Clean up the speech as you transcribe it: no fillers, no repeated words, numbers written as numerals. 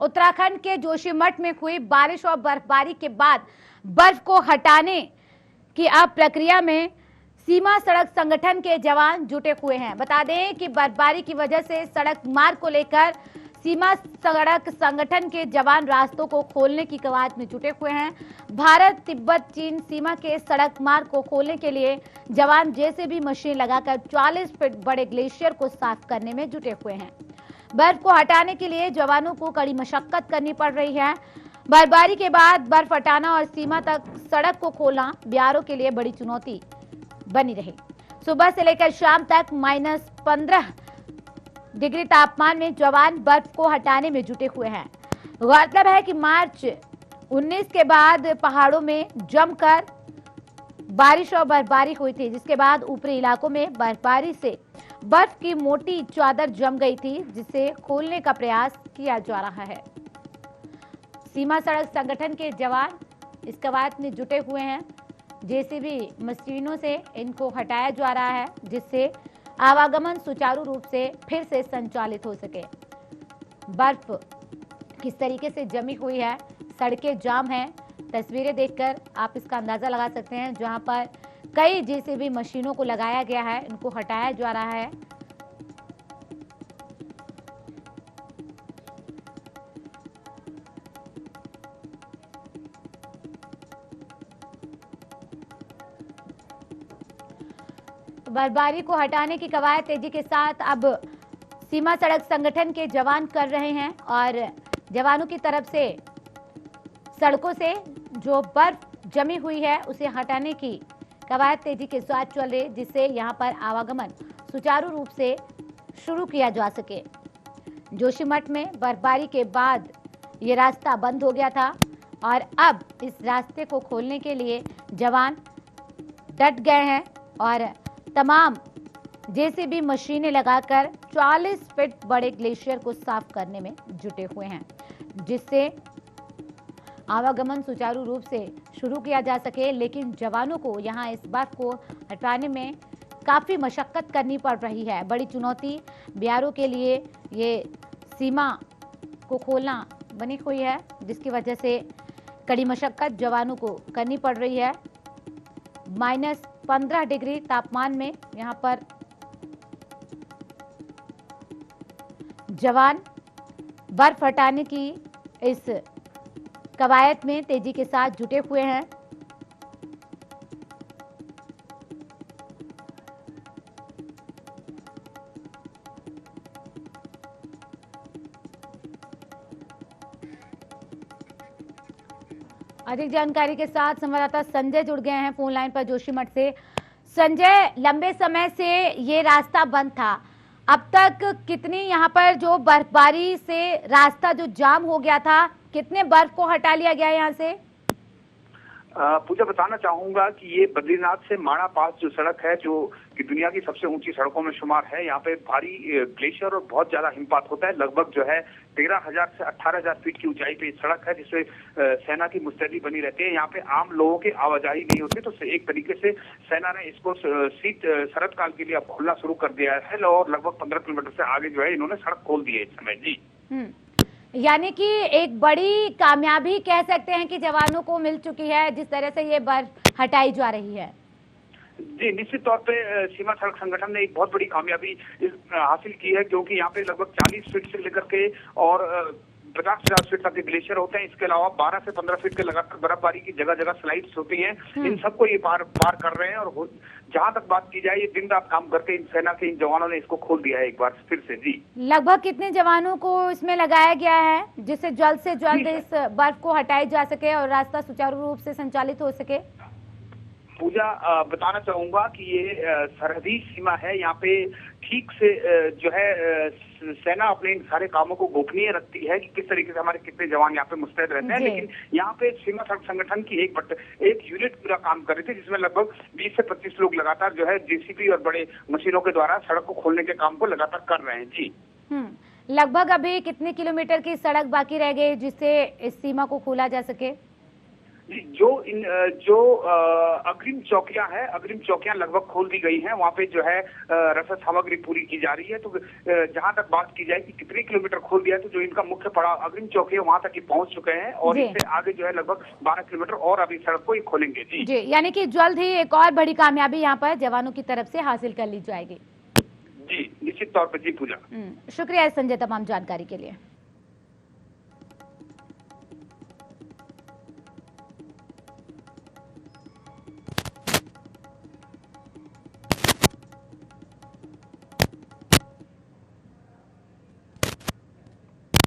उत्तराखंड के जोशीमठ में हुई बारिश और बर्फबारी के बाद बर्फ को हटाने की अब प्रक्रिया में सीमा सड़क संगठन के जवान जुटे हुए हैं। बता दें कि बर्फबारी की वजह से सड़क मार्ग को लेकर सीमा सड़क संगठन के जवान रास्तों को खोलने की कवायद में जुटे हुए हैं। भारत तिब्बत चीन सीमा के सड़क मार्ग को खोलने के लिए जवान जेसीबी मशीन लगाकर 40 फीट बड़े ग्लेशियर को साफ करने में जुटे हुए हैं। बर्फ को हटाने के लिए जवानों को कड़ी मशक्कत करनी पड़ रही है। बर्फबारी के बाद बर्फ हटाना और सीमा तक सड़क को खोलना बिहारियों के लिए बड़ी चुनौती बनी रही। सुबह से लेकर शाम तक -15 डिग्री तापमान में जवान बर्फ को हटाने में जुटे हुए हैं। गौरतलब है कि मार्च 19 के बाद पहाड़ों में जमकर बारिश और बर्फबारी हुई थी, जिसके बाद ऊपरी इलाकों में बर्फबारी से बर्फ की मोटी चादर जम गई थी, जिसे खोलने का प्रयास किया जा रहा है। सीमा सड़क संगठन के जवान इस कवायद में जुटे हुए हैं। जेसीबी मशीनों से इनको हटाया जा रहा है, जिससे आवागमन सुचारू रूप से फिर से संचालित हो सके। बर्फ किस तरीके से जमी हुई है, सड़कें जाम हैं। तस्वीरें देखकर आप इसका अंदाजा लगा सकते हैं। जहां पर कई जेसीबी मशीनों को लगाया गया है, इनको हटाया जा रहा है। बर्फबारी को हटाने की कवायद तेजी के साथ अब सीमा सड़क संगठन के जवान कर रहे हैं और जवानों की तरफ से सड़कों से जो बर्फ जमी हुई है उसे हटाने की कवायद तेजी के साथ चल रही, जिससे यहां पर आवागमन सुचारू रूप से शुरू किया जा सके। जोशीमठ में बर्फबारी के बाद ये रास्ता बंद हो गया था और अब इस रास्ते को खोलने के लिए जवान डट गए हैं और तमाम जेसीबी मशीनें लगाकर 40 फीट बड़े ग्लेशियर को साफ करने में जुटे हुए हैं, जिससे आवागमन सुचारू रूप से शुरू किया जा सके। लेकिन जवानों को यहां इस बर्फ को हटाने में काफी मशक्कत करनी पड़ रही है। बड़ी चुनौती बिहारियों के लिए ये सीमा को खोलना बनी हुई है, जिसकी वजह से कड़ी मशक्कत जवानों को करनी पड़ रही है। -15 डिग्री तापमान में यहां पर जवान बर्फ हटाने की इस कवायद में तेजी के साथ जुटे हुए हैं। अधिक जानकारी के साथ संवाददाता संजय जुड़ गए हैं फोन लाइन पर जोशीमठ से। संजय, लंबे समय से ये रास्ता बंद था, अब तक कितनी यहाँ पर जो बर्फबारी से रास्ता जो जाम हो गया था, कितने बर्फ को हटा लिया गया यहाँ से? पूजा, बताना चाहूंगा कि ये बद्रीनाथ से माणा पास जो सड़क है, जो कि दुनिया की सबसे ऊंची सड़कों में शुमार है, यहाँ पे भारी ग्लेशियर और बहुत ज्यादा हिमपात होता है। लगभग जो है 13,000 से 18,000 फीट की ऊंचाई पे सड़क है, जिससे सेना की मुस्तैदी बनी रहती है। यहाँ पे आम लोगों की आवाजाही नहीं होती, तो एक तरीके से सेना ने इसको शरद काल के लिए अब खोलना शुरू कर दिया है और लगभग 15 किलोमीटर से आगे जो है इन्होंने सड़क खोल दी है इस समय। जी, यानी कि एक बड़ी कामयाबी कह सकते हैं कि जवानों को मिल चुकी है, जिस तरह से ये बर्फ हटाई जा रही है। जी, निश्चित तौर पे सीमा सड़क संगठन ने एक बहुत बड़ी कामयाबी हासिल की है, क्योंकि यहाँ पे लगभग 40 फीट से लेकर के और 50-50 फीट तक के ग्लेशियर होते हैं। इसके अलावा 12 से 15 फीट के लगातार बर्फबारी की जगह जगह स्लाइड्स होती हैं। इन सबको ये पार कर रहे हैं और जहां तक बात की जाए, ये दिन रात काम करके इन सेना के इन जवानों ने इसको खोल दिया है एक बार फिर से। जी, लगभग कितने जवानों को इसमें लगाया गया है, जिससे जल्द से जल्द इस बर्फ को हटाया जा सके और रास्ता सुचारू रूप से संचालित हो सके? पूजा, बताना चाहूंगा कि ये सरहदी सीमा है। यहाँ पे ठीक से जो है सेना अपने इन सारे कामों को गोपनीय रखती है कि किस तरीके से हमारे कितने जवान यहाँ पे मुस्तैद रहते हैं। लेकिन यहाँ पे सीमा सड़क संगठन की एक यूनिट पूरा काम कर रही थी, जिसमें लगभग 20 से 25 लोग लगातार जो है जेसीबी और बड़े मशीनों के द्वारा सड़क को खोलने के काम को लगातार कर रहे हैं। जी, लगभग अभी कितने किलोमीटर की सड़क बाकी रह गई जिससे इस सीमा को खोला जा सके? जी, जो अग्रिम चौकियां हैं, अग्रिम चौकियां लगभग खोल दी गई हैं। वहां पे जो है रसद सामग्री पूरी की जा रही है। तो जहां तक बात की जाए कि कितने किलोमीटर खोल दिया है, तो जो इनका मुख्य पड़ाव अग्रिम चौकी है वहां तक ही पहुंच चुके हैं और इससे आगे जो है लगभग 12 किलोमीटर और अभी सड़क को ही खोलेंगे। जी, यानी कि जल्द ही एक और बड़ी कामयाबी यहाँ पर जवानों की तरफ से हासिल कर ली जाएगी। जी, निश्चित तौर पर। जी पूजा, शुक्रिया संजय तमाम जानकारी के लिए।